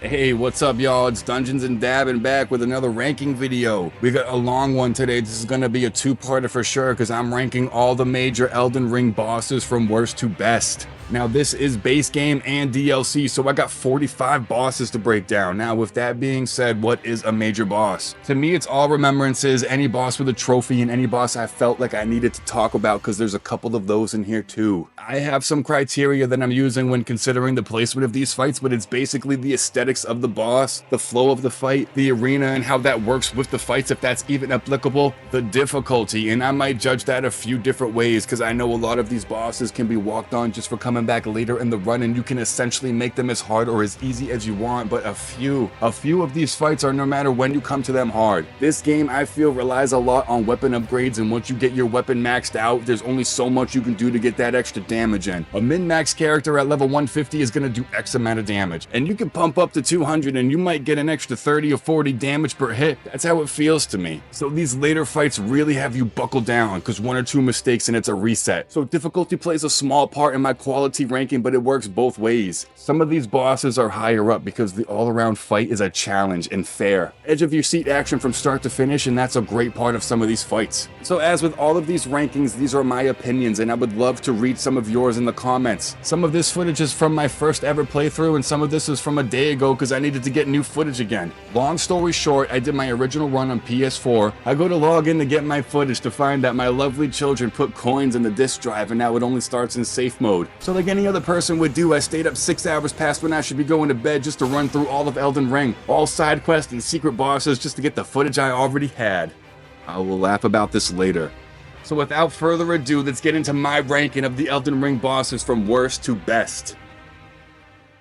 Hey, what's up, y'all? It's Dungeons and Dabbing back with another ranking video. We got a long one today. This is gonna be a two-parter for sure because I'm ranking all the major Elden Ring bosses from worst to best. Now, this is base game and DLC, so I got 45 bosses to break down. Now, with that being said, what is a major boss? To me, it's all remembrances, any boss with a trophy, and any boss I felt like I needed to talk about because there's a couple of those in here too. I have some criteria that I'm using when considering the placement of these fights, but it's basically the aesthetics of the boss, the flow of the fight, the arena, and how that works with the fights, if that's even applicable, the difficulty, and I might judge that a few different ways because I know a lot of these bosses can be walked on just for coming back later in the run, and you can essentially make them as hard or as easy as you want, but a few of these fights are no matter when you come to them hard. This game, I feel, relies a lot on weapon upgrades, and once you get your weapon maxed out, there's only so much you can do to get that extra damage in. A min-max character at level 150 is going to do X amount of damage, and you can pump up to 200 and you might get an extra 30 or 40 damage per hit. That's how it feels to me. So these later fights really have you buckle down because one or two mistakes and it's a reset. So difficulty plays a small part in my quality ranking, but it works both ways. Some of these bosses are higher up because the all-around fight is a challenge and fair. Edge of your seat action from start to finish, and that's a great part of some of these fights. So as with all of these rankings, these are my opinions, and I would love to read some of yours in the comments. Some of this footage is from my first ever playthrough, and some of this is from a day ago because I needed to get new footage again. Long story short, I did my original run on PS4. I go to log in to get my footage to find that my lovely children put coins in the disk drive, and now it only starts in safe mode. So like any other person would do, I stayed up 6 hours past when I should be going to bed just to run through all of Elden Ring, all side quests and secret bosses just to get the footage I already had. I will laugh about this later. So without further ado, let's get into my ranking of the Elden Ring bosses from worst to best.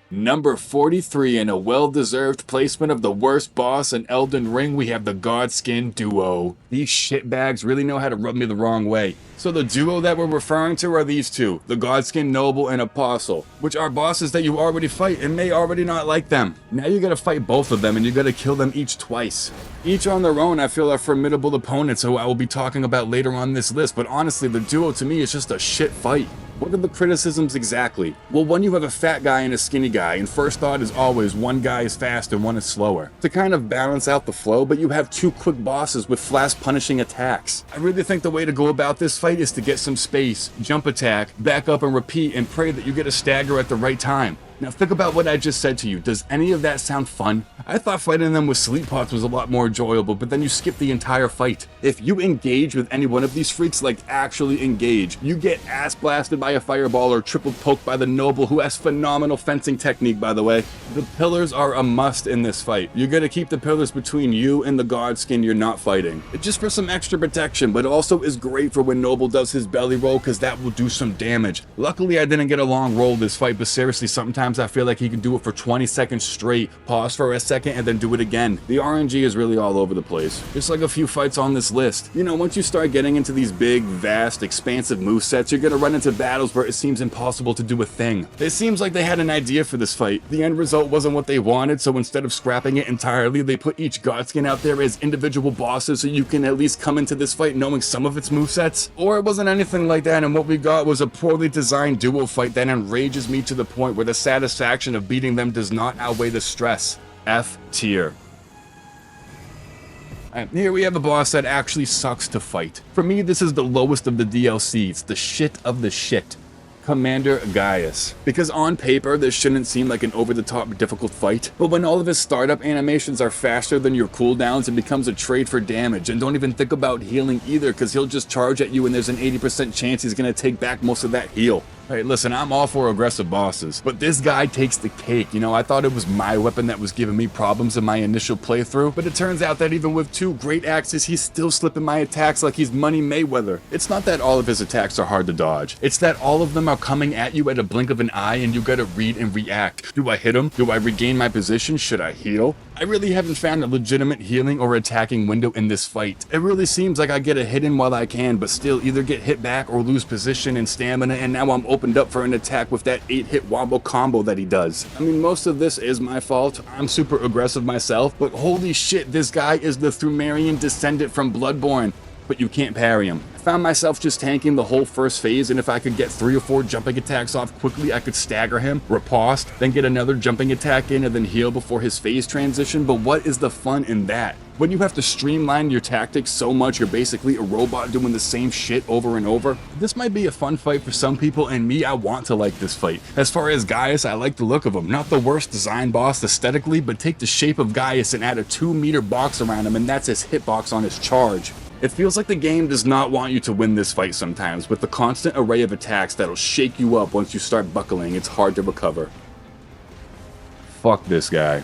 Number 43, in a well-deserved placement of the worst boss in Elden Ring, we have the Godskin duo. These shitbags really know how to rub me the wrong way. So the duo that we're referring to are these two, the Godskin Noble and Apostle, which are bosses that you already fight and may already not like them. Now you gotta fight both of them and you gotta kill them each twice. Each on their own I feel are formidable opponents who I will be talking about later on this list, but honestly the duo to me is just a shit fight. What are the criticisms exactly? Well, one, you have a fat guy and a skinny guy, and first thought is always one guy is fast and one is slower. To kind of balance out the flow, but you have two quick bosses with flash punishing attacks. I really think the way to go about this fight is to get some space, jump attack, back up and repeat, and pray that you get a stagger at the right time. Now think about what I just said to you. Does any of that sound fun? I thought fighting them with sleep pots was a lot more enjoyable, but then you skip the entire fight. If you engage with any one of these freaks, like actually engage, you get ass blasted by a fireball or triple poked by the Noble, who has phenomenal fencing technique, by the way. The pillars are a must in this fight. You're gonna keep the pillars between you and the Godskin you're not fighting. It's just for some extra protection, but also is great for when Noble does his belly roll because that will do some damage. Luckily I didn't get a long roll this fight, but seriously, sometimes I feel like he can do it for 20 seconds straight, pause for a second, and then do it again. The RNG is really all over the place. Just like a few fights on this list. You know, once you start getting into these big, vast, expansive movesets, you're gonna run into battles where it seems impossible to do a thing. It seems like they had an idea for this fight. The end result wasn't what they wanted, so instead of scrapping it entirely, they put each Godskin out there as individual bosses so you can at least come into this fight knowing some of its movesets. Or it wasn't anything like that, and what we got was a poorly designed duo fight that enrages me to the point where the satisfaction of beating them does not outweigh the stress. F tier. Here we have a boss that actually sucks to fight. For me, this is the lowest of the DLCs, the shit of the shit. Commander Gaius. Because on paper, this shouldn't seem like an over-the-top difficult fight, but when all of his startup animations are faster than your cooldowns, it becomes a trade for damage, and don't even think about healing either, because he'll just charge at you and there's an 80% chance he's gonna take back most of that heal. Hey, listen, I'm all for aggressive bosses, but this guy takes the cake. You know, I thought it was my weapon that was giving me problems in my initial playthrough, but it turns out that even with two great axes, he's still slipping my attacks like he's Money Mayweather. It's not that all of his attacks are hard to dodge. It's that all of them are coming at you at a blink of an eye and you gotta read and react. Do I hit him? Do I regain my position? Should I heal? I really haven't found a legitimate healing or attacking window in this fight. It really seems like I get a hit in while I can, but still either get hit back or lose position and stamina, and now I'm opened up for an attack with that 8-hit wombo combo that he does. I mean, most of this is my fault. I'm super aggressive myself, but holy shit, this guy is the Thumerian descendant from Bloodborne. but you can't parry him. I found myself just tanking the whole first phase, and if I could get 3 or 4 jumping attacks off quickly, I could stagger him, riposte, then get another jumping attack in and then heal before his phase transition. But what is the fun in that? When you have to streamline your tactics so much you're basically a robot doing the same shit over and over. This might be a fun fight for some people, and me, I want to like this fight. As far as Gaius, I like the look of him. Not the worst design boss aesthetically, but take the shape of Gaius and add a 2-meter box around him, and that's his hitbox on his charge. It feels like the game does not want you to win this fight sometimes. With the constant array of attacks that'll shake you up once you start buckling, it's hard to recover. Fuck this guy.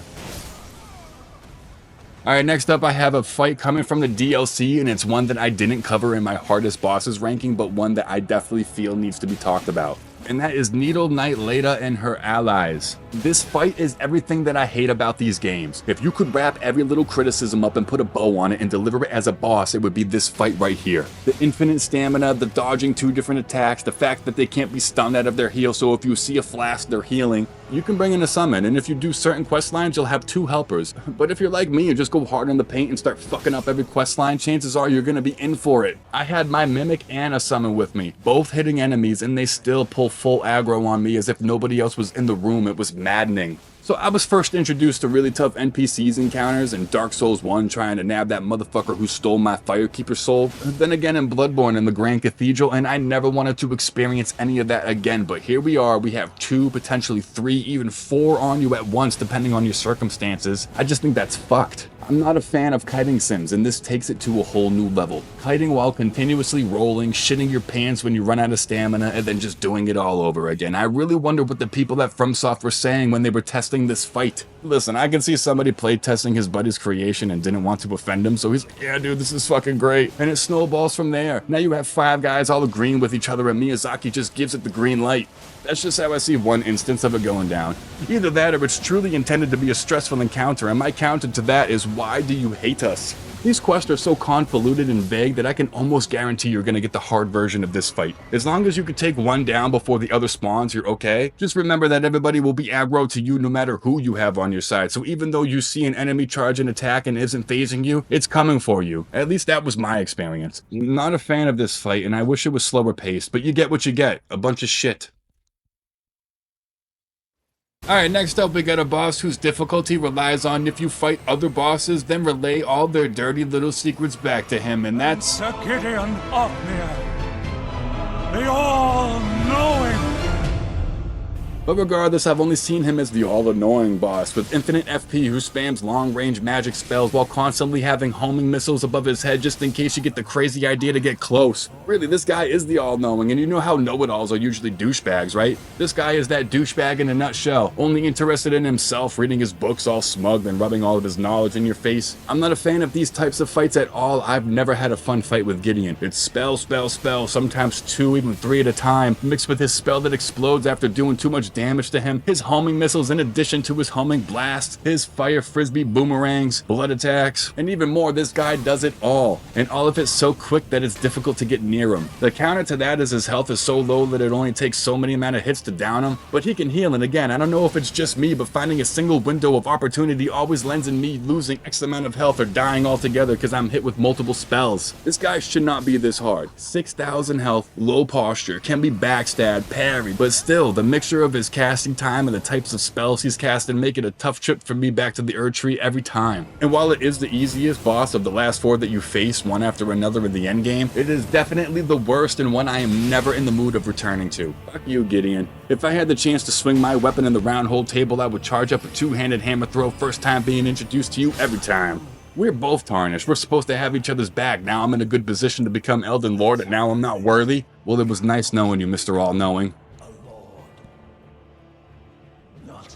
Alright, next up I have a fight coming from the DLC, and it's one that I didn't cover in my hardest bosses ranking, but one that I definitely feel needs to be talked about. And that is Needle Knight Leda and her allies. This fight is everything that I hate about these games. If you could wrap every little criticism up and put a bow on it and deliver it as a boss, it would be this fight right here. The infinite stamina, the dodging 2 different attacks, the fact that they can't be stunned out of their heal, so if you see a flash they're healing, you can bring in a summon, and if you do certain quest lines, you'll have 2 helpers. But if you're like me and just go hard on the paint and start fucking up every quest line, chances are you're gonna be in for it. I had my Mimic and a summon with me, both hitting enemies, and they still pull full aggro on me as if nobody else was in the room. It was maddening. So I was first introduced to really tough NPCs encounters in Dark Souls 1, trying to nab that motherfucker who stole my Firekeeper soul. Then again in Bloodborne in the Grand Cathedral, and I never wanted to experience any of that again. But here we are, we have 2, potentially 3, even 4 on you at once, depending on your circumstances. I just think that's fucked. I'm not a fan of kiting sims, and this takes it to a whole new level. Kiting while continuously rolling, shitting your pants when you run out of stamina, and then just doing it all over again. I really wonder what the people at Fromsoft were saying when they were testing this fight. Listen, I can see somebody play testing his buddy's creation and didn't want to offend him, so he's like, yeah dude, this is fucking great. And it snowballs from there. Now you have 5 guys all agreeing with each other, and Miyazaki just gives it the green light. That's just how I see one instance of it going down. Either that or it's truly intended to be a stressful encounter, and my counter to that is, why do you hate us? These quests are so convoluted and vague that I can almost guarantee you're gonna get the hard version of this fight. As long as you can take one down before the other spawns, you're okay. Just remember that everybody will be aggro to you no matter who you have on your side, so even though you see an enemy charge an attack and isn't phasing you, it's coming for you. At least that was my experience. Not a fan of this fight, and I wish it was slower paced, but you get what you get. A bunch of shit. Alright, next up we got a boss whose difficulty relies on if you fight other bosses, then relay all their dirty little secrets back to him, and that's Sir Gideon Othmere, the all-knowing. But regardless, I've only seen him as the all-annoying boss with infinite FP who spams long-range magic spells while constantly having homing missiles above his head just in case you get the crazy idea to get close. Really, this guy is the all-knowing, and you know how know-it-alls are usually douchebags, right? This guy is that douchebag in a nutshell, only interested in himself, reading his books all smug and rubbing all of his knowledge in your face. I'm not a fan of these types of fights at all. I've never had a fun fight with Gideon. It's spell, spell, spell, sometimes 2, even 3 at a time, mixed with his spell that explodes after doing too much damage to him, his homing missiles in addition to his homing blast, his fire frisbee boomerangs, blood attacks, and even more. This guy does it all, and all of it so quick that it's difficult to get near him. The counter to that is his health is so low that it only takes so many amount of hits to down him, but he can heal, and again, I don't know if it's just me, but finding a single window of opportunity always lends in me losing X amount of health or dying altogether because I'm hit with multiple spells. This guy should not be this hard. 6,000 health, low posture, can be backstabbed, parried, but still, the mixture of his casting time and the types of spells he's casting make it a tough trip for me back to the Erd Tree every time. And while it is the easiest boss of the last 4 that you face one after another in the endgame, it is definitely the worst and one I am never in the mood of returning to. Fuck you, Gideon. If I had the chance to swing my weapon in the round hole table, I would charge up a 2-handed hammer throw first time being introduced to you every time. We're both tarnished. We're supposed to have each other's back. Now I'm in a good position to become Elden Lord, and now I'm not worthy. Well, it was nice knowing you, Mr. All-Knowing.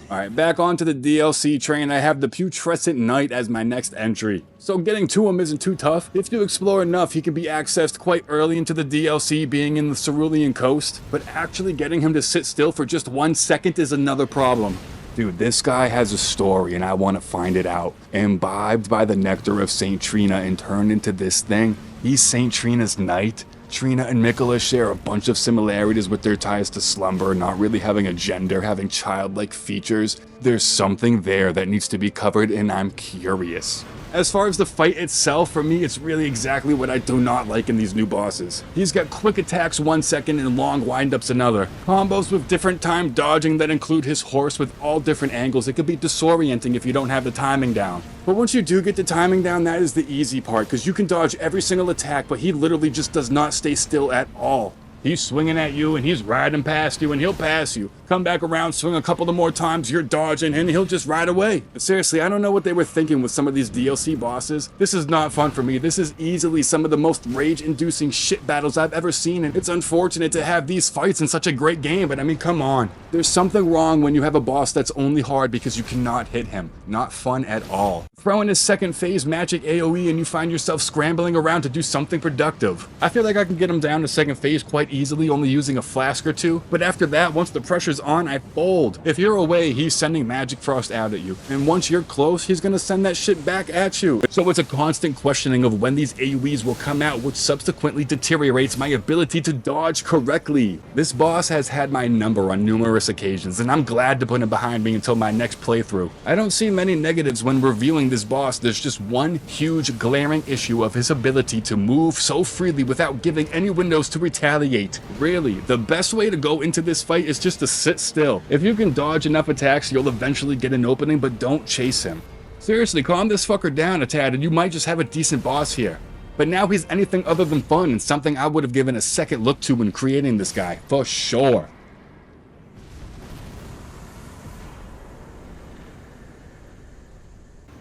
Alright, back onto the DLC train. I have the Putrescent Knight as my next entry. So getting to him isn't too tough. If you explore enough, he can be accessed quite early into the DLC, being in the Cerulean Coast. But actually getting him to sit still for just 1 second is another problem. Dude, this guy has a story and I want to find it out. Imbibed by the nectar of Saint Trina and turned into this thing, he's Saint Trina's knight. Trina and Mikola share a bunch of similarities with their ties to slumber, not really having a gender, having childlike features. There's something there that needs to be covered, and I'm curious. As far as the fight itself, for me, it's really exactly what I do not like in these new bosses. He's got quick attacks 1 second and long windups another. Combos with different time dodging that include his horse with all different angles. It could be disorienting if you don't have the timing down. But once you do get the timing down, that is the easy part, because you can dodge every single attack, but he literally just does not stay still at all. He's swinging at you and he's riding past you and he'll pass you. Come back around, swing a couple of more times, you're dodging and he'll just ride away. But seriously, I don't know what they were thinking with some of these DLC bosses. This is not fun for me. This is easily some of the most rage-inducing shit battles I've ever seen, and it's unfortunate to have these fights in such a great game, but I mean, come on. There's something wrong when you have a boss that's only hard because you cannot hit him. Not fun at all. Throw in his second phase magic AoE and you find yourself scrambling around to do something productive. I feel like I can get him down to second phase quite easily, only using a flask or two, but after that, once the pressure's on, I fold. If you're away, he's sending magic frost out at you, and once you're close, he's gonna send that shit back at you. So it's a constant questioning of when these AoEs will come out, which subsequently deteriorates my ability to dodge correctly. This boss has had my number on numerous occasions, and I'm glad to put him behind me until my next playthrough. I don't see many negatives when reviewing this boss. There's just one huge glaring issue of his ability to move so freely without giving any windows to retaliate. Really, the best way to go into this fight is just to sit still. If you can dodge enough attacks, you'll eventually get an opening, but don't chase him. Seriously, calm this fucker down a tad and you might just have a decent boss here. But now he's anything other than fun and something I would have given a second look to when creating this guy, for sure.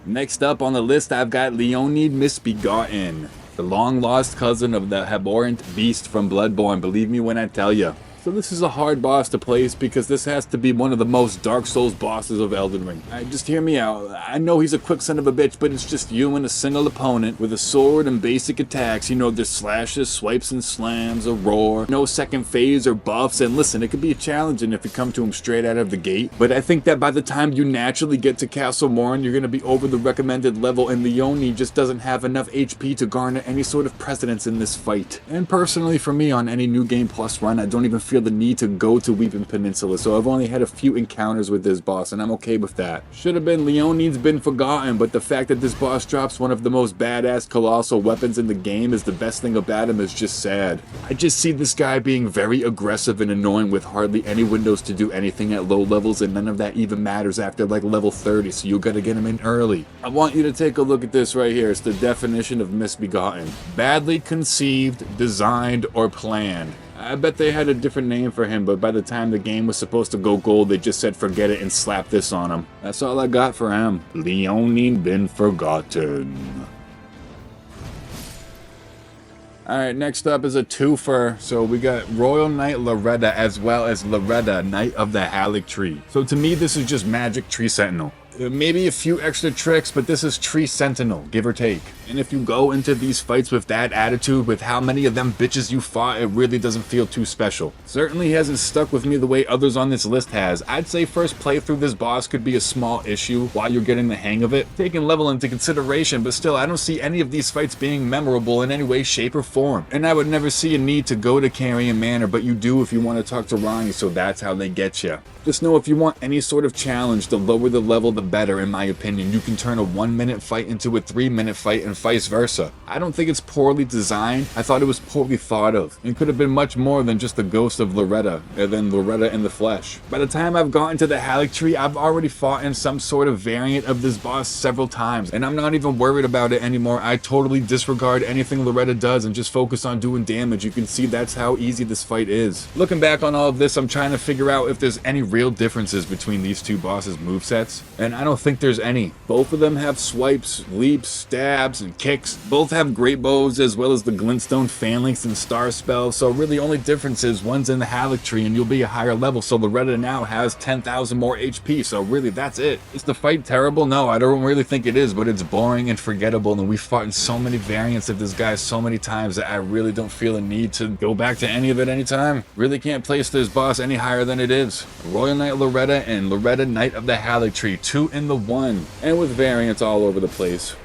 Next up on the list, I've got Leonid Misbegotten, the long-lost cousin of the abhorrent beast from Bloodborne, believe me when I tell you. So this is a hard boss to place because this has to be one of the most Dark Souls bosses of Elden Ring. Just hear me out. I know he's a quick son of a bitch, but it's just you and a single opponent with a sword and basic attacks. You know, there's slashes, swipes and slams, a roar, no second phase or buffs. And listen, it could be challenging if you come to him straight out of the gate. But I think that by the time you naturally get to Castle Morn, you're going to be over the recommended level, and Leonie just doesn't have enough HP to garner any sort of precedence in this fight. And personally for me, on any New Game Plus run, I don't even feel the need to go to Weeping Peninsula, so I've only had a few encounters with this boss and I'm okay with that. Should have been Leonid's been forgotten, but the fact that this boss drops one of the most badass colossal weapons in the game is the best thing about him is just sad. I just see this guy being very aggressive and annoying with hardly any windows to do anything at low levels, and none of that even matters after like level 30, so you gotta get him in early. I want you to take a look at this right here. It's the definition of misbegotten. Badly conceived, designed, or planned. I bet they had a different name for him, but by the time the game was supposed to go gold, they just said forget it and slapped this on him. That's all I got for him. Leonid been forgotten. Alright, next up is a twofer. So we got Royal Knight Loretta as well as Loretta, Knight of the Halleck Tree. So to me, this is just Magic Tree Sentinel. Maybe a few extra tricks, but this is Tree Sentinel, give or take. And if you go into these fights with that attitude, with how many of them bitches you fought, it really doesn't feel too special. Certainly hasn't stuck with me the way others on this list has. I'd say first playthrough this boss could be a small issue while you're getting the hang of it, taking level into consideration, but still I don't see any of these fights being memorable in any way, shape, or form. And I would never see a need to go to Carrion Manor, but you do if you want to talk to Ronnie, so that's how they get you. Just know if you want any sort of challenge, the lower the level the better in my opinion. You can turn a 1-minute fight into a 3-minute fight and vice versa. I don't think it's poorly designed. I thought it was poorly thought of. It could have been much more than just the ghost of Loretta, and then Loretta in the flesh. By the time I've gotten to the Halleck Tree, I've already fought in some sort of variant of this boss several times, and I'm not even worried about it anymore. I totally disregard anything Loretta does and just focus on doing damage. You can see that's how easy this fight is. Looking back on all of this, I'm trying to figure out if there's any real differences between these two bosses' movesets, and I don't think there's any. Both of them have swipes, leaps, stabs, and kicks. Both have great bows as well as the glintstone phalanx and star spell, so really only difference is one's in the Halleck Tree and you'll be a higher level, so Loretta now has 10,000 more HP, so really that's it. Is the fight terrible? No, I don't really think it is, but it's boring and forgettable, and we fought in so many variants of this guy so many times that I really don't feel a need to go back to any of it anytime. Really can't place this boss any higher than it is. Royal Knight Loretta and Loretta Knight of the Halleck Tree, 2 in the 1, and with variants all over the place.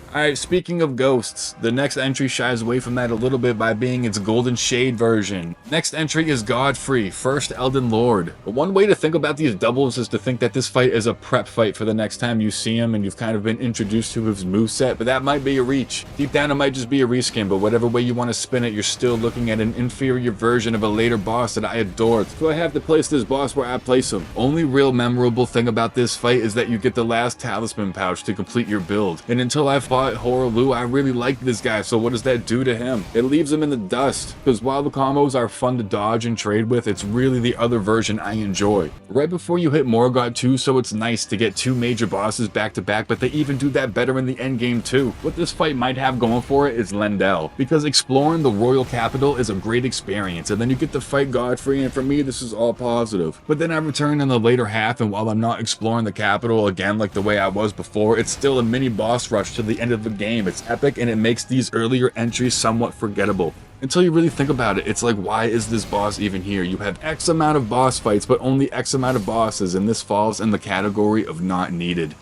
Alright, speaking of ghosts, the next entry shies away from that a little bit by being its Golden Shade version. Next entry is Godfrey, first Elden Lord. But one way to think about these doubles is to think that this fight is a prep fight for the next time you see him and you've kind of been introduced to his moveset, but that might be a reach. Deep down it might just be a reskin, but whatever way you want to spin it, you're still looking at an inferior version of a later boss that I adored. So I have to place this boss where I place him. Only real memorable thing about this fight is that you get the last talisman pouch to complete your build. And until I fought Horaloo, I really liked this guy, so what does that do to him? It leaves him in the dust, because while the combos are fun to dodge and trade with, it's really the other version I enjoy. Right before you hit Morgott too, so it's nice to get two major bosses back to back, but they even do that better in the endgame too. What this fight might have going for it is Lendel, because exploring the royal capital is a great experience, and then you get to fight Godfrey, and for me this is all positive. But then I return in the later half, and while I'm not exploring the capital again like the way I was before, it's still a mini boss rush to the end of the game. It's epic, and it makes these earlier entries somewhat forgettable. Until you really think about it, it's like, why is this boss even here? You have X amount of boss fights, but only X amount of bosses, and this falls in the category of not needed.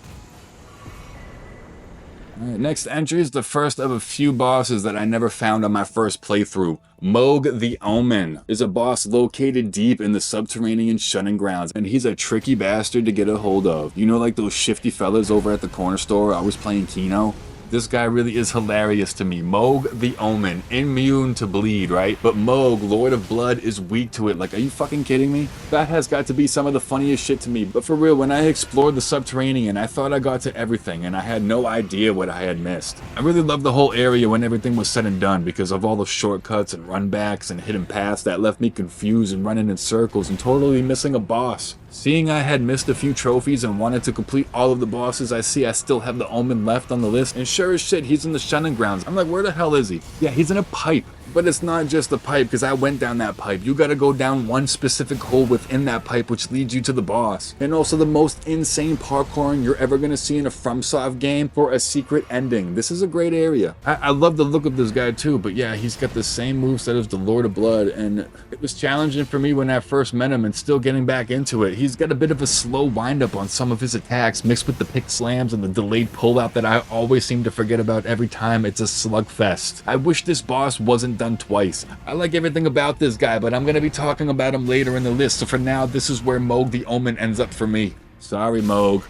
Alright, next entry is the first of a few bosses that I never found on my first playthrough. Mohg the Omen is a boss located deep in the subterranean shunning grounds, and he's a tricky bastard to get a hold of. You know, like those shifty fellas over at the corner store always playing Keno? This guy really is hilarious to me. Mohg the Omen, immune to bleed, right? But Mohg, Lord of Blood, is weak to it. Like, are you fucking kidding me? That has got to be some of the funniest shit to me. But for real, when I explored the subterranean, I thought I got to everything, and I had no idea what I had missed. I really loved the whole area when everything was said and done, because of all the shortcuts and runbacks and hidden paths that left me confused and running in circles and totally missing a boss. Seeing I had missed a few trophies and wanted to complete all of the bosses, I see I still have the Omen left on the list, and sure as shit, he's in the shunning grounds. I'm like, where the hell is he? Yeah, he's in a pipe. But it's not just a pipe, because I went down that pipe. You gotta go down one specific hole within that pipe, which leads you to the boss. And also the most insane parkouring you're ever gonna see in a Fromsoft game for a secret ending. This is a great area. I love the look of this guy too, but yeah, he's got the same moveset as the Lord of Blood, and it was challenging for me when I first met him and still getting back into it. He's got a bit of a slow wind-up on some of his attacks, mixed with the pick slams and the delayed pullout that I always seem to forget about every time. It's a slugfest. I wish this boss wasn't done twice. I like everything about this guy, but I'm going to be talking about him later in the list, so for now, this is where Mohg the Omen ends up for me. Sorry, Mohg.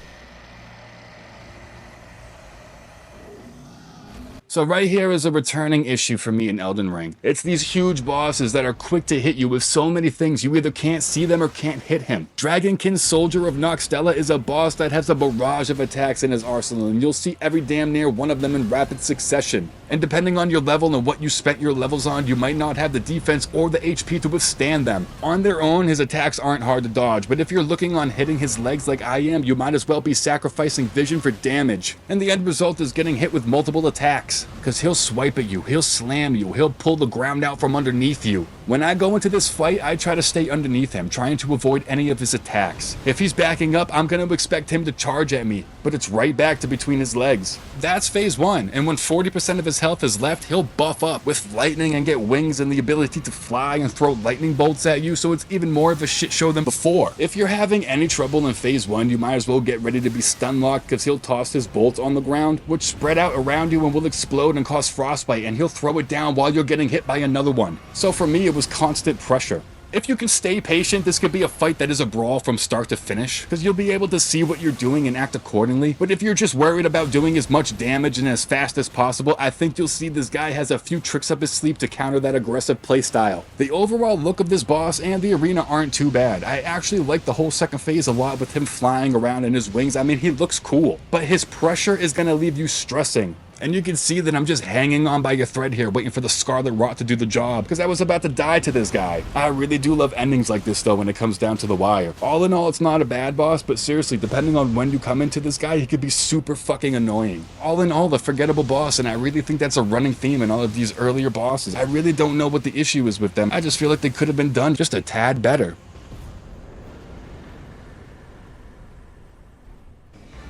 So right here is a returning issue for me in Elden Ring. It's these huge bosses that are quick to hit you with so many things you either can't see them or can't hit him. Dragonkin Soldier of Noxtella is a boss that has a barrage of attacks in his arsenal, and you'll see every damn near one of them in rapid succession. And depending on your level and what you spent your levels on, you might not have the defense or the HP to withstand them. On their own, his attacks aren't hard to dodge, but if you're looking on hitting his legs like I am, you might as well be sacrificing vision for damage. And the end result is getting hit with multiple attacks. Because he'll swipe at you, he'll slam you, he'll pull the ground out from underneath you. When I go into this fight, I try to stay underneath him, trying to avoid any of his attacks. If he's backing up, I'm going to expect him to charge at me, but it's right back to between his legs. That's phase 1, and when 40% of his health is left, he'll buff up with lightning and get wings and the ability to fly and throw lightning bolts at you, so it's even more of a shit show than before. If you're having any trouble in phase 1, you might as well get ready to be stun locked, because he'll toss his bolts on the ground, which spread out around you and will explode and cause frostbite, and he'll throw it down while you're getting hit by another one. So for me, it was constant pressure. If you can stay patient, this could be a fight that is a brawl from start to finish, because you'll be able to see what you're doing and act accordingly. But if you're just worried about doing as much damage and as fast as possible, I think you'll see this guy has a few tricks up his sleeve to counter that aggressive playstyle. The overall look of this boss and the arena aren't too bad. I actually like the whole second phase a lot with him flying around in his wings. I mean, he looks cool, but his pressure is going to leave you stressing. And you can see that I'm just hanging on by a thread here, waiting for the Scarlet Rot to do the job, because I was about to die to this guy. I really do love endings like this, though, when it comes down to the wire. All in all, it's not a bad boss, but seriously, depending on when you come into this guy, he could be super fucking annoying. All in all, a forgettable boss, and I really think that's a running theme in all of these earlier bosses. I really don't know what the issue is with them. I just feel like they could have been done just a tad better.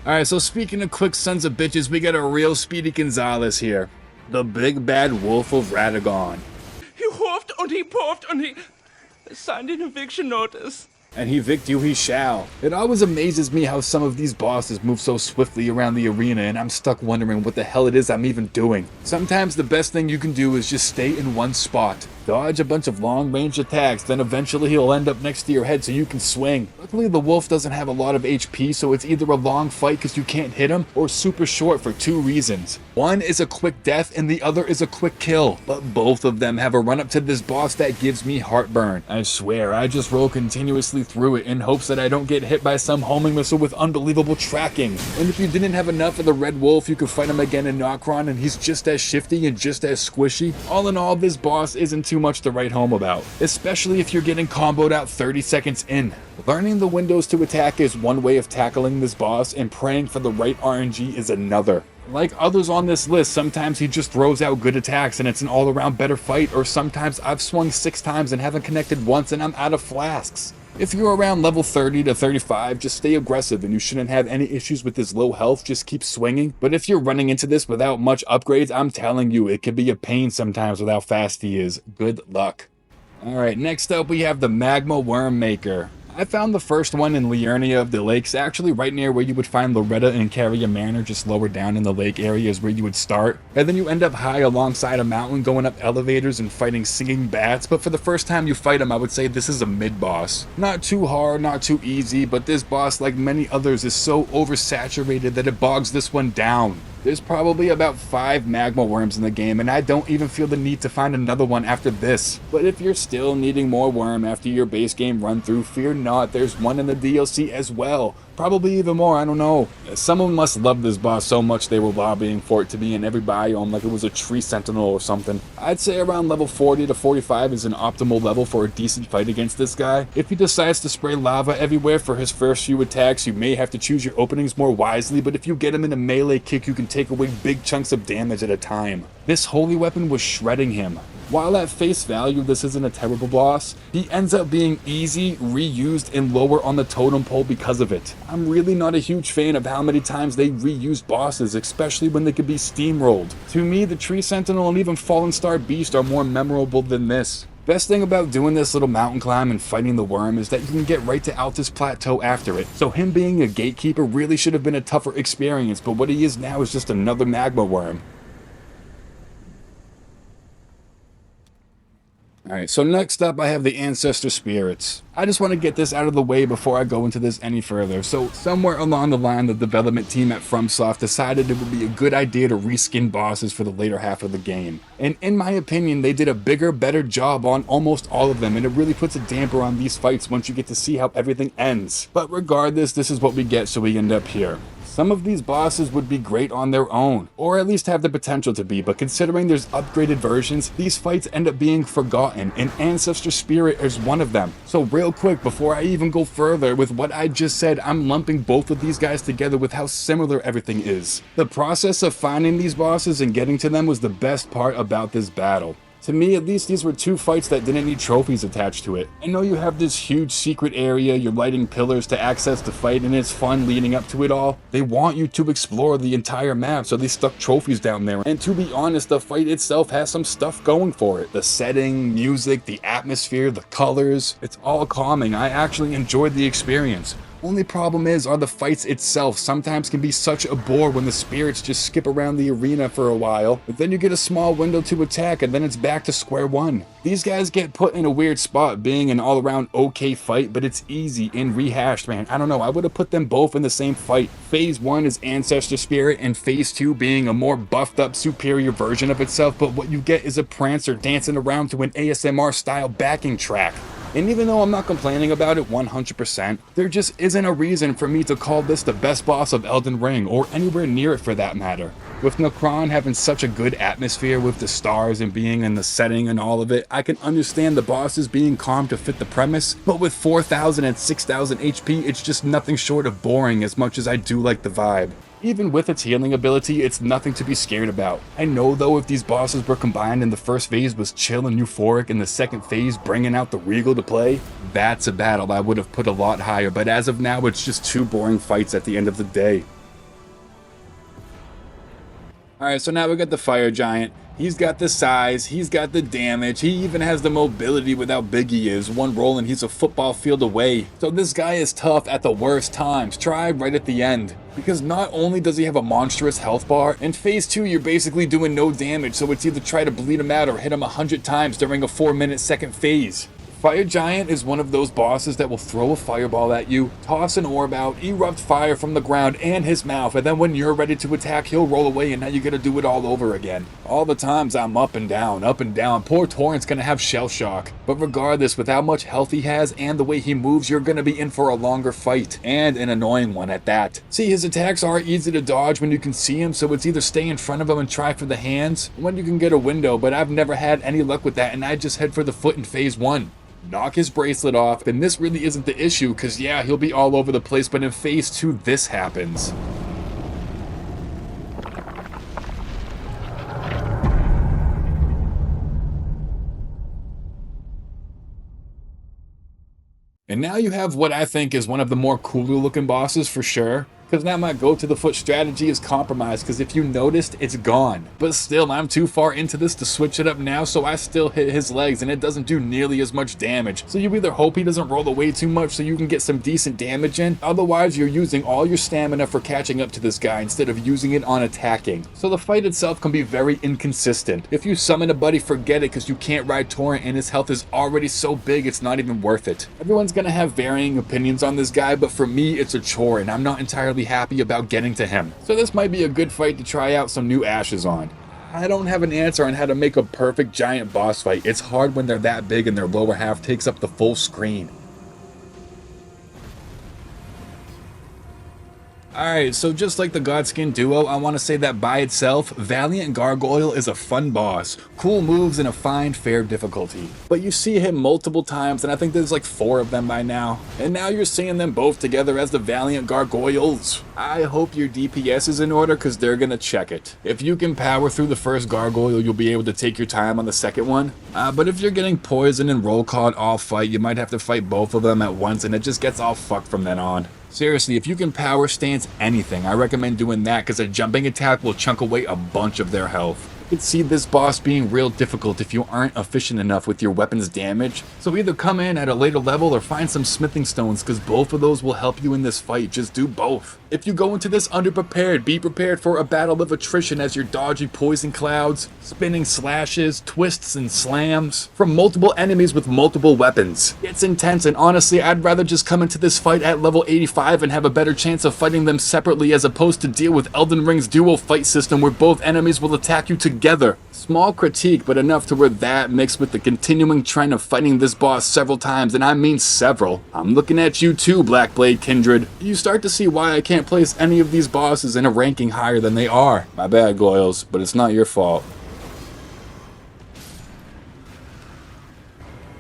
Alright, so speaking of quick sons of bitches, we got a real Speedy Gonzales here. The big bad wolf of Radagon. He hoofed and he puffed and he signed an eviction notice. and evict you he shall. It always amazes me how some of these bosses move so swiftly around the arena, and I'm stuck wondering what the hell it is I'm even doing. Sometimes the best thing you can do is just stay in one spot, dodge a bunch of long-range attacks, then eventually he'll end up next to your head so you can swing. Luckily the wolf doesn't have a lot of HP, so it's either a long fight because you can't hit him, or super short for two reasons. One is a quick death and the other is a quick kill, but both of them have a run up to this boss that gives me heartburn. I swear, I just roll continuously through it in hopes that I don't get hit by some homing missile with unbelievable tracking. And if you didn't have enough of the red wolf, you could fight him again in Nocron and he's just as shifty and just as squishy. All in all, this boss isn't too much to write home about, especially if you're getting comboed out 30 seconds in. Learning the windows to attack is one way of tackling this boss, and praying for the right RNG is another. Like others on this list, sometimes he just throws out good attacks and it's an all-around better fight, or sometimes I've swung 6 times and haven't connected once and I'm out of flasks. If you're around level 30 to 35, just stay aggressive and you shouldn't have any issues with his low health, just keep swinging. But if you're running into this without much upgrades, I'm telling you, it can be a pain sometimes with how fast he is. Good luck. Alright, next up we have the Magma Worm Maker. I found the first one in Liurnia of the Lakes, actually right near where you would find Loretta and Carrier Manor, just lower down in the lake area is where you would start. And then you end up high alongside a mountain going up elevators and fighting singing bats, but for the first time you fight him, I would say this is a mid-boss. Not too hard, not too easy, but this boss, like many others, is so oversaturated that it bogs this one down. There's probably about 5 magma worms in the game, and I don't even feel the need to find another one after this. But if you're still needing more worm after your base game run through, fear not, there's one in the DLC as well. Probably even more, I don't know. Someone must love this boss so much they were lobbying for it to be in every biome like it was a tree sentinel or something. I'd say around level 40 to 45 is an optimal level for a decent fight against this guy. If he decides to spray lava everywhere for his first few attacks, you may have to choose your openings more wisely, but if you get him in a melee kick, you can take away big chunks of damage at a time. This holy weapon was shredding him. While at face value this isn't a terrible boss, he ends up being easy, reused, and lower on the totem pole because of it. I'm really not a huge fan of how many times they reuse bosses, especially when they could be steamrolled. To me, the Tree Sentinel and even Fallen Star Beast are more memorable than this. Best thing about doing this little mountain climb and fighting the worm is that you can get right to Altus Plateau after it, so him being a gatekeeper really should have been a tougher experience, but what he is now is just another magma worm. Alright, so next up I have the Ancestor Spirits. I just want to get this out of the way before I go into this any further. So somewhere along the line, the development team at Fromsoft decided it would be a good idea to reskin bosses for the later half of the game. And in my opinion, they did a bigger, better job on almost all of them, and it really puts a damper on these fights once you get to see how everything ends. But regardless, this is what we get, so we end up here. Some of these bosses would be great on their own, or at least have the potential to be, but considering there's upgraded versions, these fights end up being forgotten, and Ancestor Spirit is one of them. So real quick, before I even go further with what I just said, I'm lumping both of these guys together with how similar everything is. The process of finding these bosses and getting to them was the best part about this battle. To me, at least, these were 2 fights that didn't need trophies attached to it. I know you have this huge secret area, you're lighting pillars to access the fight, and it's fun leading up to it all. They want you to explore the entire map, so they stuck trophies down there. And to be honest, the fight itself has some stuff going for it. The setting, music, the atmosphere, the colors, it's all calming. I actually enjoyed the experience. Only problem are the fights itself sometimes can be such a bore when the spirits just skip around the arena for a while, but then you get a small window to attack and then it's back to square one. These guys get put in a weird spot being an all-around okay fight, but it's easy and rehashed, man. I don't know, I would have put them both in the same fight. Phase 1 is Ancestor Spirit and Phase 2 being a more buffed up superior version of itself, but what you get is a Prancer dancing around to an ASMR style backing track. And even though I'm not complaining about it 100%, there just isn't a reason for me to call this the best boss of Elden Ring, or anywhere near it for that matter. With Nocron having such a good atmosphere with the stars and being in the setting and all of it, I can understand the bosses being calm to fit the premise, but with 4,000 and 6,000 HP, it's just nothing short of boring as much as I do like the vibe. Even with its healing ability, it's nothing to be scared about. I know though if these bosses were combined and the first phase was chill and euphoric and the second phase bringing out the regal to play, that's a battle I would have put a lot higher, but as of now it's just 2 boring fights at the end of the day. Alright, so now we got the Fire Giant. He's got the size, he's got the damage, he even has the mobility with how big he is. One roll and he's a football field away. So this guy is tough at the worst times. Try right at the end. Because not only does he have a monstrous health bar, in phase 2 you're basically doing no damage, so it's either try to bleed him out or hit him 100 times during a 4-minute second phase. Fire Giant is one of those bosses that will throw a fireball at you, toss an orb out, erupt fire from the ground and his mouth, and then when you're ready to attack, he'll roll away and now you gotta do it all over again. All the times I'm up and down, poor Torrent's gonna have shell shock. But regardless, with how much health he has and the way he moves, you're gonna be in for a longer fight, and an annoying one at that. See, his attacks are easy to dodge when you can see him, so it's either stay in front of him and try for the hands, when you can get a window, but I've never had any luck with that and I just head for the foot in phase 1. Knock his bracelet off, then this really isn't the issue, cause yeah, he'll be all over the place, but in phase 2 this happens. And now you have what I think is one of the more cooler looking bosses for sure. Because now my go to the foot strategy is compromised, because if you noticed, it's gone. But still, I'm too far into this to switch it up now, so I still hit his legs and it doesn't do nearly as much damage. So you either hope he doesn't roll away too much so you can get some decent damage in, otherwise you're using all your stamina for catching up to this guy instead of using it on attacking. So the fight itself can be very inconsistent. If you summon a buddy, forget it, because you can't ride Torrent and his health is already so big it's not even worth it. Everyone's gonna have varying opinions on this guy, but for me it's a chore and I'm not entirely happy about getting to him. So this might be a good fight to try out some new ashes on. I don't have an answer on how to make a perfect giant boss fight. It's hard when they're that big and their lower half takes up the full screen. Alright, so just like the Godskin duo, I want to say that by itself, Valiant Gargoyle is a fun boss. Cool moves and a fine, fair difficulty. But you see him multiple times, and I think there's like 4 of them by now. And now you're seeing them both together as the Valiant Gargoyles. I hope your DPS is in order, because they're gonna check it. If you can power through the first Gargoyle, you'll be able to take your time on the second one. But if you're getting poisoned and roll caught all fight, you might have to fight both of them at once, and it just gets all fucked from then on. Seriously, if you can power stance anything, I recommend doing that, because a jumping attack will chunk away a bunch of their health. You can see this boss being real difficult if you aren't efficient enough with your weapon's damage, so either come in at a later level or find some smithing stones, because both of those will help you in this fight. Just do both. If you go into this underprepared, be prepared for a battle of attrition as your dodgy poison clouds, spinning slashes, twists and slams from multiple enemies with multiple weapons. It's intense, and honestly I'd rather just come into this fight at level 85 and have a better chance of fighting them separately, as opposed to deal with Elden Ring's duo fight system where both enemies will attack you together. Small critique, but enough to where that, mixed with the continuing trend of fighting this boss several times, and I mean several. I'm looking at you too, Blackblade Kindred. You start to see why I can't place any of these bosses in a ranking higher than they are. My bad, Goyles, but it's not your fault.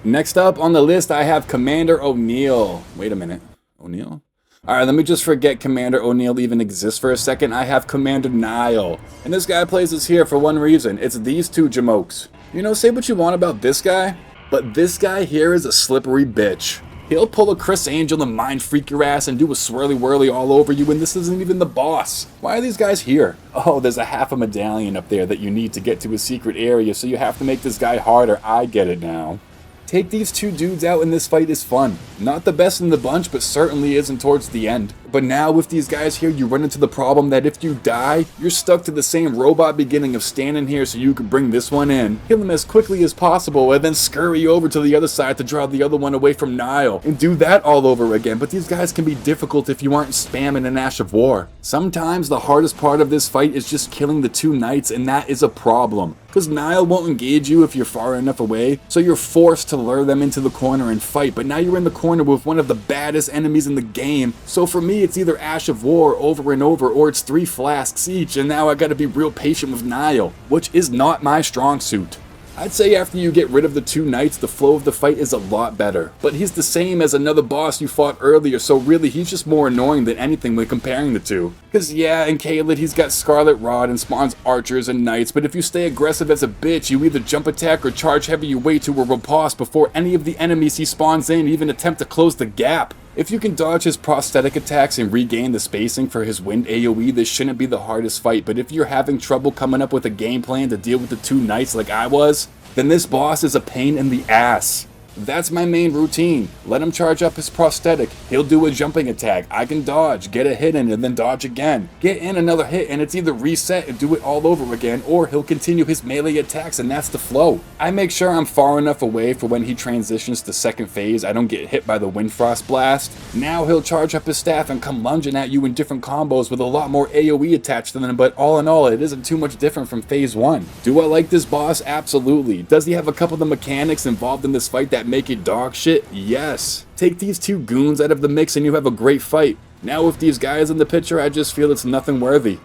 Next up on the list I have Commander O'Neill. Wait a minute, O'Neill? Alright, let me just forget Commander O'Neill even exists for a second. I have Commander Niall. And this guy plays here for one reason. It's these two jamokes. You know, say what you want about this guy, but this guy here is a slippery bitch. He'll pull a Chris Angel and mind freak your ass and do a swirly whirly all over you, and this isn't even the boss. Why are these guys here? Oh, there's a half a medallion up there that you need to get to a secret area, so you have to make this guy harder. I get it now. Take these two dudes out and this fight is fun. Not the best in the bunch, but certainly isn't towards the end. But now with these guys here, you run into the problem that if you die, you're stuck to the same robot beginning of standing here so you can bring this one in, kill him as quickly as possible, and then scurry over to the other side to draw the other one away from Niall, and do that all over again. But these guys can be difficult if you aren't spamming an Ash of War. Sometimes the hardest part of this fight is just killing the two knights, and that is a problem. Because Niall won't engage you if you're far enough away, so you're forced to lure them into the corner and fight, but now you're in the corner with one of the baddest enemies in the game, so for me it's either Ash of War over and over, or it's 3 flasks each, and now I gotta be real patient with Niall, which is not my strong suit. I'd say after you get rid of the two knights, the flow of the fight is a lot better. But he's the same as another boss you fought earlier, so really he's just more annoying than anything when comparing the two. Cause yeah, in Caelid he's got Scarlet Rod and spawns archers and knights, but if you stay aggressive as a bitch, you either jump attack or charge heavy your way to a riposte before any of the enemies he spawns in even attempt to close the gap. If you can dodge his prosthetic attacks and regain the spacing for his wind AoE, this shouldn't be the hardest fight, but if you're having trouble coming up with a game plan to deal with the two knights like I was, then this boss is a pain in the ass. That's my main routine. Let him charge up his prosthetic. He'll do a jumping attack. I can dodge, get a hit in, and then dodge again. Get in another hit, and it's either reset and do it all over again, or he'll continue his melee attacks, and that's the flow. I make sure I'm far enough away for when he transitions to second phase, I don't get hit by the Windfrost Blast. Now he'll charge up his staff and come lunging at you in different combos with a lot more AoE attached to them, but all in all, it isn't too much different from phase 1. Do I like this boss? Absolutely. Does he have a couple of the mechanics involved in this fight that make it dog shit? Yes. Take these two goons out of the mix and you have a great fight. Now with these guys in the picture, I just feel it's nothing worthy.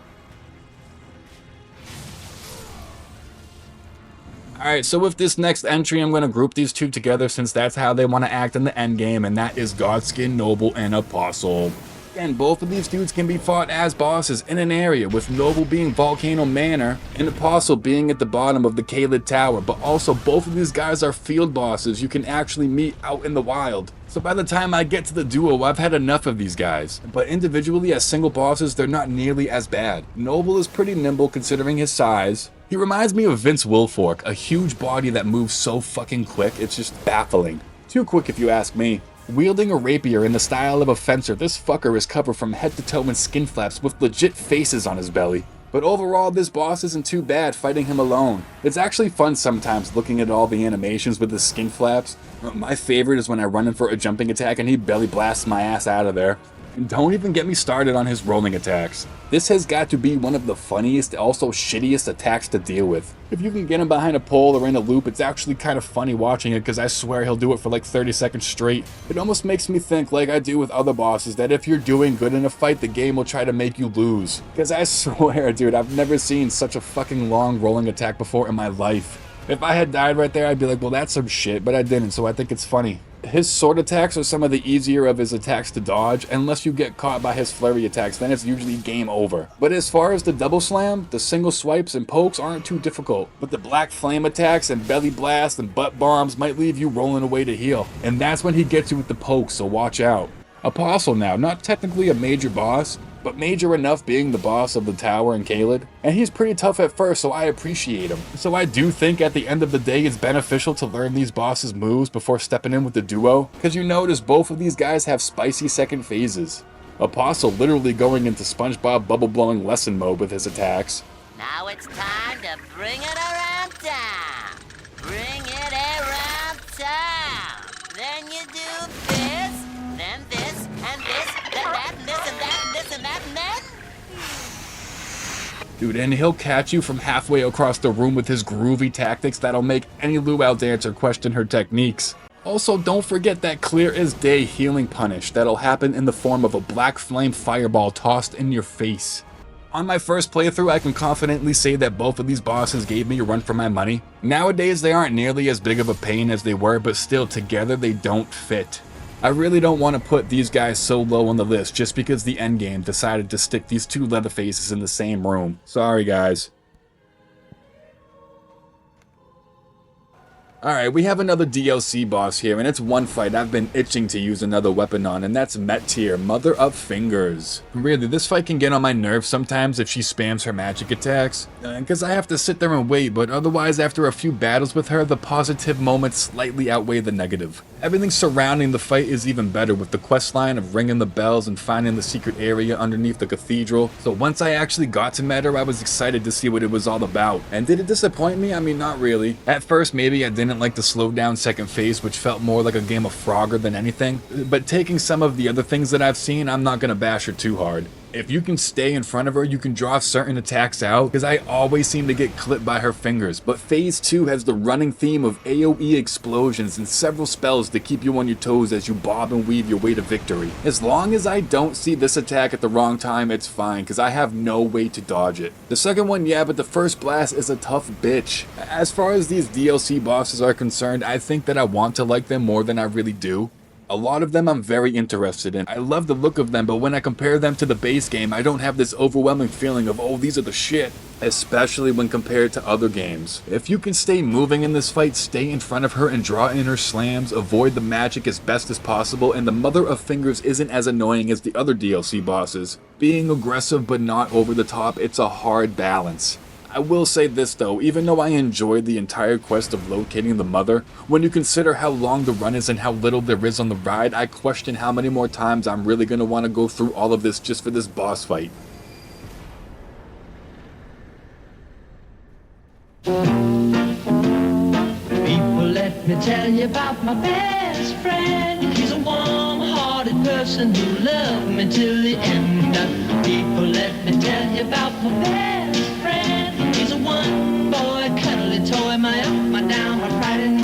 Alright, so with this next entry, I'm going to group these two together since that's how they want to act in the endgame, and that is Godskin, Noble, and Apostle. Again, both of these dudes can be fought as bosses in an area, with Noble being Volcano Manor and Apostle being at the bottom of the Caelid Tower, but also both of these guys are field bosses you can actually meet out in the wild. So by the time I get to the duo, I've had enough of these guys. But individually, as single bosses, they're not nearly as bad. Noble is pretty nimble considering his size. He reminds me of Vince Wilfork, a huge body that moves so fucking quick, it's just baffling. Too quick if you ask me. Wielding a rapier in the style of a fencer, this fucker is covered from head to toe in skin flaps with legit faces on his belly. But overall, this boss isn't too bad fighting him alone. It's actually fun sometimes looking at all the animations with his skin flaps. My favorite is when I run in for a jumping attack and he belly blasts my ass out of there. And don't even get me started on his rolling attacks. This has got to be one of the funniest, also shittiest attacks to deal with. If you can get him behind a pole or in a loop, it's actually kind of funny watching it because I swear he'll do it for like 30 seconds straight. It almost makes me think, like I do with other bosses, that if you're doing good in a fight, the game will try to make you lose. Because I swear, dude, I've never seen such a fucking long rolling attack before in my life. If I had died right there, I'd be like, well, that's some shit, but I didn't, so I think it's funny. His sword attacks are some of the easier of his attacks to dodge, unless you get caught by his flurry attacks, then it's usually game over. But as far as the double slam, the single swipes and pokes aren't too difficult, but the black flame attacks and belly blasts and butt bombs might leave you rolling away to heal, and that's when he gets you with the pokes, so watch out. Apostle now, not technically a major boss, but major enough being the boss of the tower in Caelid, and he's pretty tough at first, so I appreciate him. So I do think at the end of the day it's beneficial to learn these bosses' moves before stepping in with the duo, because you notice both of these guys have spicy second phases. Apostle literally going into SpongeBob bubble blowing lesson mode with his attacks. Now it's time to bring it around town. Bring it around town. Then you do this, then this, and this, then that, and this, and that, and this, and that, and then... Dude, and he'll catch you from halfway across the room with his groovy tactics that'll make any luau dancer question her techniques. Also, don't forget that clear as day healing punish that'll happen in the form of a black flame fireball tossed in your face. On my first playthrough, I can confidently say that both of these bosses gave me a run for my money. Nowadays, they aren't nearly as big of a pain as they were, but still, together they don't fit. I really don't want to put these guys so low on the list just because the endgame decided to stick these two Leatherfaces in the same room. Sorry, guys. Alright, we have another DLC boss here, and it's one fight I've been itching to use another weapon on, and that's Metyr, Mother of Fingers. Really, this fight can get on my nerves sometimes if she spams her magic attacks, because I have to sit there and wait, but otherwise after a few battles with her, the positive moments slightly outweigh the negative. Everything surrounding the fight is even better with the questline of ringing the bells and finding the secret area underneath the cathedral, so once I actually got to Metyr, I was excited to see what it was all about. And did it disappoint me? I mean, not really. At first, maybe I didn't like the slow down second phase, which felt more like a game of Frogger than anything, but taking some of the other things that I've seen, I'm not gonna bash her too hard. If you can stay in front of her, you can draw certain attacks out, because I always seem to get clipped by her fingers. But phase 2 has the running theme of AoE explosions and several spells to keep you on your toes as you bob and weave your way to victory. As long as I don't see this attack at the wrong time, it's fine, because I have no way to dodge it. The second one, yeah, but the first blast is a tough bitch. As far as these DLC bosses are concerned, I think that I want to like them more than I really do. A lot of them I'm very interested in. I love the look of them, but when I compare them to the base game, I don't have this overwhelming feeling of, oh, these are the shit. Especially when compared to other games. If you can stay moving in this fight, stay in front of her and draw in her slams, avoid the magic as best as possible, and the Mother of Fingers isn't as annoying as the other DLC bosses. Being aggressive but not over the top, it's a hard balance. I will say this though, even though I enjoyed the entire quest of locating the Mother, when you consider how long the run is and how little there is on the ride, I question how many more times I'm really going to want to go through all of this just for this boss fight. People, let me tell you about my best friend. He's a warm-hearted person who loved me till the end. People, let me tell you about my best friend. He's a one-boy cuddly toy, my up, my down, my pride and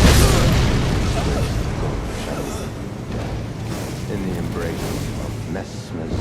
in the embrace of mesmerism.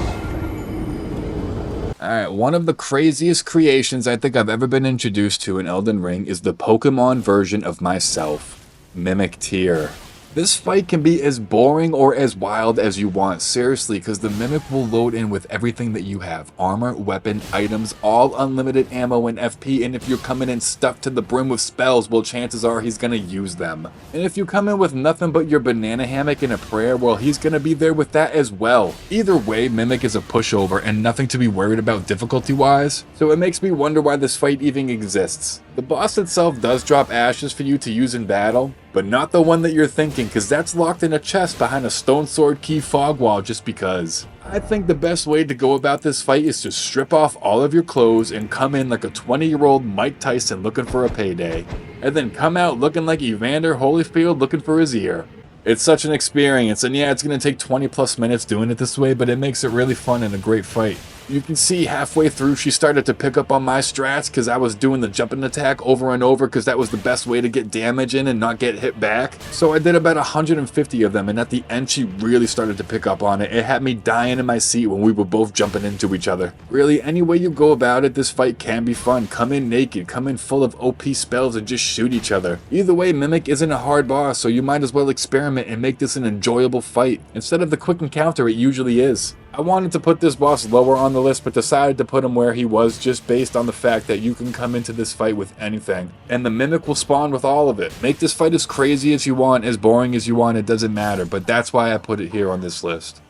Alright, one of the craziest creations I think I've ever been introduced to in Elden Ring is the Pokemon version of myself, Mimic Tier. This fight can be as boring or as wild as you want, seriously, because the Mimic will load in with everything that you have. Armor, weapon, items, all unlimited ammo and FP, and if you're coming in stuffed to the brim with spells, well, chances are he's gonna use them. And if you come in with nothing but your banana hammock and a prayer, well, he's gonna be there with that as well. Either way, Mimic is a pushover and nothing to be worried about difficulty-wise, so it makes me wonder why this fight even exists. The boss itself does drop ashes for you to use in battle, but not the one that you're thinking, because that's locked in a chest behind a stone sword key fog wall just because. I think the best way to go about this fight is to strip off all of your clothes and come in like a 20-year-old Mike Tyson looking for a payday, and then come out looking like Evander Holyfield looking for his ear. It's such an experience, and yeah, it's going to take 20 plus minutes doing it this way, but it makes it really fun and a great fight. You can see halfway through she started to pick up on my strats because I was doing the jumping attack over and over because that was the best way to get damage in and not get hit back. So I did about 150 of them, and at the end she really started to pick up on it. It had me dying in my seat when we were both jumping into each other. Really, any way you go about it, this fight can be fun. Come in naked, come in full of OP spells and just shoot each other. Either way, Mimic isn't a hard boss, so you might as well experiment and make this an enjoyable fight instead of the quick encounter it usually is. I wanted to put this boss lower on the list, but decided to put him where he was just based on the fact that you can come into this fight with anything, and the Mimic will spawn with all of it. Make this fight as crazy as you want, as boring as you want, it doesn't matter, but that's why I put it here on this list.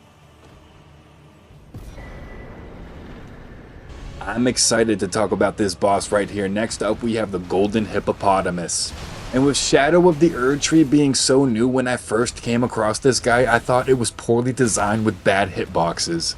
I'm excited to talk about this boss right here. Next up, we have the Golden Hippopotamus. And with Shadow of the Erd Tree being so new, when I first came across this guy, I thought it was poorly designed with bad hitboxes.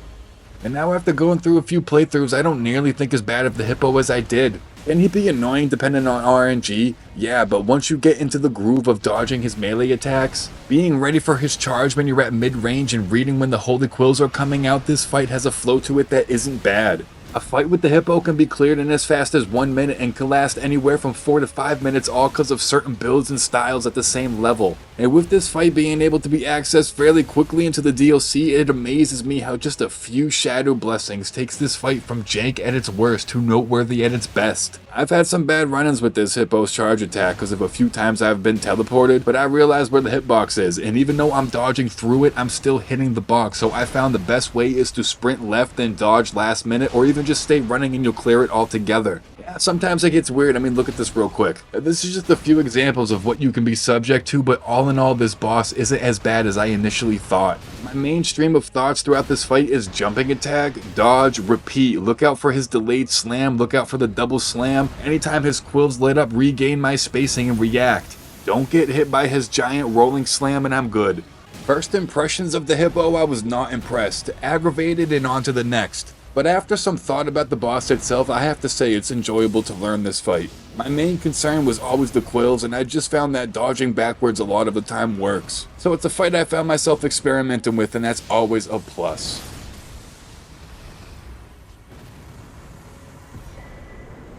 And now after going through a few playthroughs, I don't nearly think as bad of the hippo as I did. Can he be annoying depending on RNG? Yeah, but once you get into the groove of dodging his melee attacks, being ready for his charge when you're at mid-range and reading when the holy quills are coming out, this fight has a flow to it that isn't bad. A fight with the hippo can be cleared in as fast as 1 minute and can last anywhere from 4 to 5 minutes, all because of certain builds and styles at the same level. And with this fight being able to be accessed fairly quickly into the DLC, it amazes me how just a few shadow blessings takes this fight from jank at its worst to noteworthy at its best. I've had some bad run-ins with this hippo's charge attack because of a few times I've been teleported, but I realized where the hitbox is, and even though I'm dodging through it, I'm still hitting the box, so I found the best way is to sprint left then dodge last minute, or even just stay running and you'll clear it altogether. Yeah, sometimes it gets weird. I mean, look at this real quick. This is just a few examples of what you can be subject to, but all in all, this boss isn't as bad as I initially thought. My main stream of thoughts throughout this fight is jumping attack, dodge, repeat, look out for his delayed slam, look out for the double slam, anytime his quills lit up, regain my spacing and react. Don't get hit by his giant rolling slam and I'm good. First impressions of the hippo, I was not impressed, aggravated and on to the next. But after some thought about the boss itself, I have to say it's enjoyable to learn this fight. My main concern was always the quills, and I just found that dodging backwards a lot of the time works. So it's a fight I found myself experimenting with, and that's always a plus.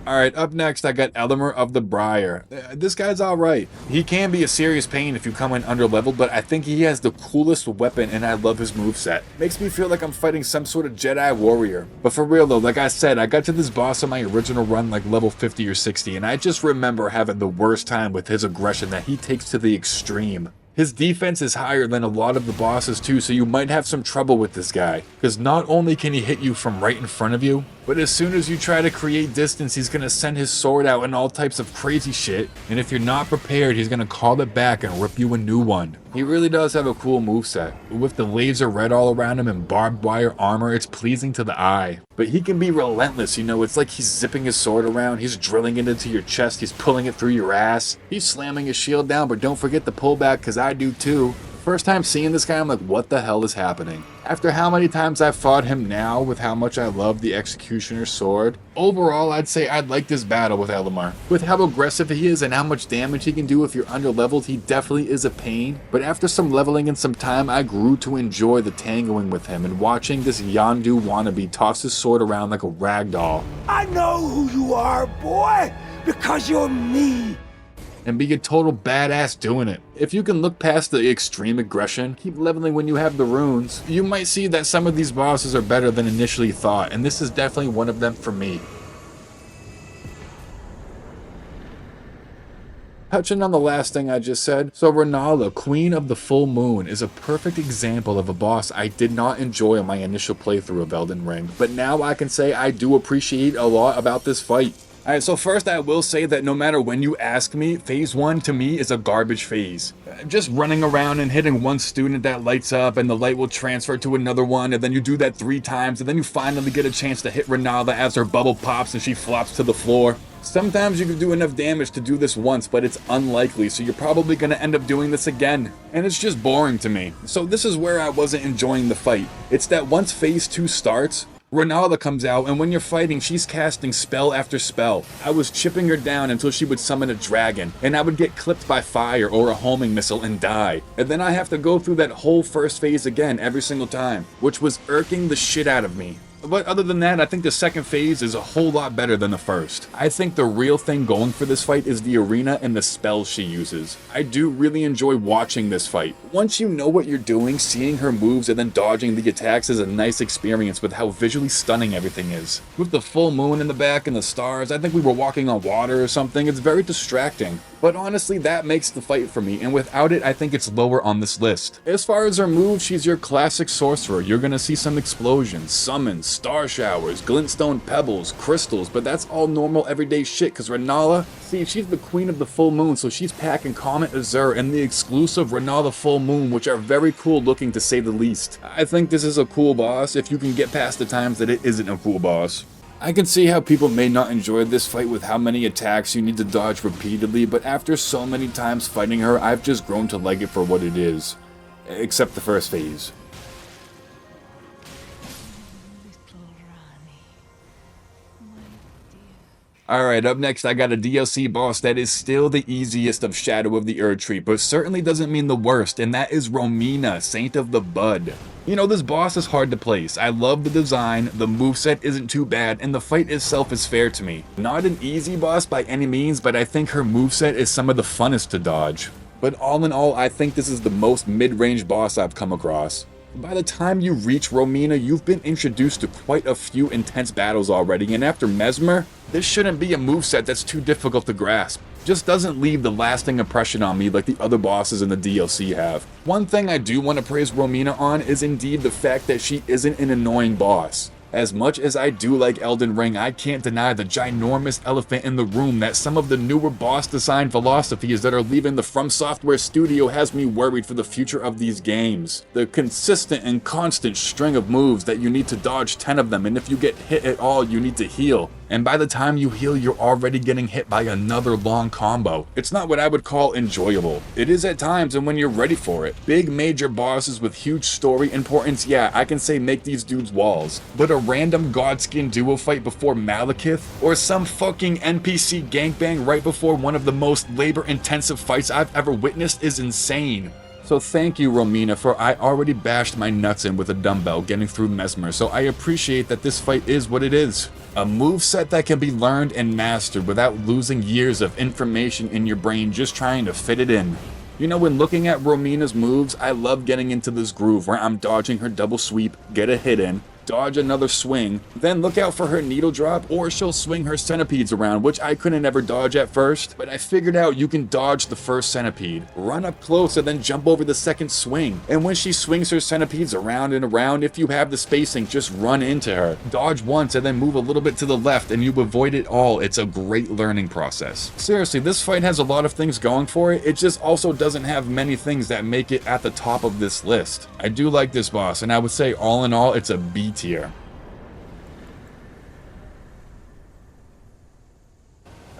Alright, up next I got Elmer of the Briar. This guy's alright. He can be a serious pain if you come in under leveled, but I think he has the coolest weapon and I love his moveset. Makes me feel like I'm fighting some sort of Jedi warrior. But for real though, like I said, I got to this boss on my original run like level 50 or 60, and I just remember having the worst time with his aggression that he takes to the extreme. His defense is higher than a lot of the bosses too, so you might have some trouble with this guy, because not only can he hit you from right in front of you, but as soon as you try to create distance, he's going to send his sword out and all types of crazy shit, and if you're not prepared, he's going to call it back and rip you a new one. He really does have a cool moveset. With the laser red all around him and barbed wire armor, it's pleasing to the eye. But he can be relentless, you know, it's like he's zipping his sword around, he's drilling it into your chest, he's pulling it through your ass, he's slamming his shield down, but don't forget the pullback, because I do too. First time seeing this guy, I'm like, what the hell is happening? After how many times I've fought him now, with how much I love the Executioner's sword, overall I'd say I'd like this battle with Elimar. With how aggressive he is and how much damage he can do if you're under-leveled, he definitely is a pain, but after some leveling and some time, I grew to enjoy the tangoing with him and watching this Yondu wannabe toss his sword around like a rag doll. I know who you are, boy, because you're me. And be a total badass doing it. If you can look past the extreme aggression, keep leveling when you have the runes, you might see that some of these bosses are better than initially thought, and this is definitely one of them for me. Touching on the last thing I just said, so Renala, Queen of the Full Moon, is a perfect example of a boss I did not enjoy in my initial playthrough of Elden Ring, but now I can say I do appreciate a lot about this fight. Alright, so first I will say that no matter when you ask me, phase 1 to me is a garbage phase. Just running around and hitting one student that lights up and the light will transfer to another one, and then you do that 3 times and then you finally get a chance to hit Renala as her bubble pops and she flops to the floor. Sometimes you can do enough damage to do this once, but it's unlikely, so you're probably going to end up doing this again. And it's just boring to me. So this is where I wasn't enjoying the fight. It's that once phase 2 starts, Renala comes out, and when you're fighting, she's casting spell after spell. I was chipping her down until she would summon a dragon, and I would get clipped by fire or a homing missile and die. And then I have to go through that whole first phase again every single time, which was irking the shit out of me. But other than that, I think the second phase is a whole lot better than the first. I think the real thing going for this fight is the arena and the spells she uses. I do really enjoy watching this fight. Once you know what you're doing, seeing her moves and then dodging the attacks is a nice experience with how visually stunning everything is. With the full moon in the back and the stars, I think we were walking on water or something, it's very distracting. But honestly, that makes the fight for me, and without it, I think it's lower on this list. As far as her moves, she's your classic sorcerer. You're gonna see some explosions, summons, star showers, glintstone pebbles, crystals, but that's all normal everyday shit, cause Renala, see, she's the queen of the full moon, so she's packing Comet Azure and the exclusive Renala full moon, which are very cool looking to say the least. I think this is a cool boss if you can get past the times that it isn't a cool boss. I can see how people may not enjoy this fight with how many attacks you need to dodge repeatedly, but after so many times fighting her, I've just grown to like it for what it is. Except the first phase. Alright, up next I got a DLC boss that is still the easiest of Shadow of the Erdtree, but certainly doesn't mean the worst, and that is Romina, Saint of the Bud. You know, this boss is hard to place. I love the design, the moveset isn't too bad, and the fight itself is fair to me. Not an easy boss by any means, but I think her moveset is some of the funnest to dodge. But all in all, I think this is the most mid-range boss I've come across. By the time you reach Romina, you've been introduced to quite a few intense battles already, and after Mesmer, this shouldn't be a moveset that's too difficult to grasp. Just doesn't leave the lasting impression on me like the other bosses in the DLC have. One thing I do want to praise Romina on is indeed the fact that she isn't an annoying boss. As much as I do like Elden Ring, I can't deny the ginormous elephant in the room that some of the newer boss design philosophies that are leaving the Fromsoft studio has me worried for the future of these games. The consistent and constant string of moves that you need to dodge 10 of them, and if you get hit at all, you need to heal. And by the time you heal, you're already getting hit by another long combo. It's not what I would call enjoyable. It is at times and when you're ready for it. Big major bosses with huge story importance, yeah, I can say make these dudes walls. But a random Godskin duo fight before Malekith, or some fucking NPC gangbang right before one of the most labor-intensive fights I've ever witnessed is insane. So thank you, Romina, for I already bashed my nuts in with a dumbbell getting through Mesmer, so I appreciate that this fight is what it is. A moveset that can be learned and mastered without losing years of information in your brain just trying to fit it in. You know, when looking at Romina's moves, I love getting into this groove where I'm dodging her double sweep, get a hit in, dodge another swing, then look out for her needle drop, or she'll swing her centipedes around, which I couldn't ever dodge at first, but I figured out you can dodge the first centipede, run up close, and then jump over the second swing. And when she swings her centipedes around and around, if you have the spacing, just run into her. Dodge once and then move a little bit to the left and you avoid it all. It's a great learning process. Seriously, this fight has a lot of things going for it. It just also doesn't have many things that make it at the top of this list. I do like this boss, and I would say all in all, it's a B tier.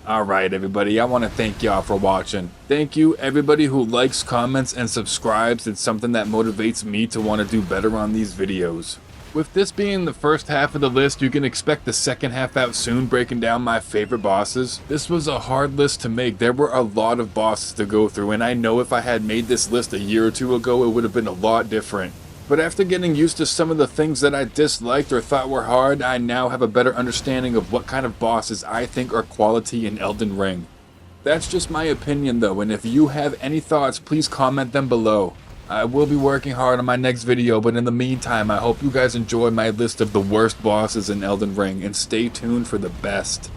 Alright everybody, I want to thank y'all for watching. Thank you everybody who likes, comments, and subscribes. It's something that motivates me to want to do better on these videos. With this being the first half of the list, you can expect the second half out soon, breaking down my favorite bosses. This was a hard list to make. There were a lot of bosses to go through, and I know if I had made this list a year or two ago, it would have been a lot different. But after getting used to some of the things that I disliked or thought were hard, I now have a better understanding of what kind of bosses I think are quality in Elden Ring. That's just my opinion though, and if you have any thoughts, please comment them below. I will be working hard on my next video, but in the meantime, I hope you guys enjoy my list of the worst bosses in Elden Ring, and stay tuned for the best.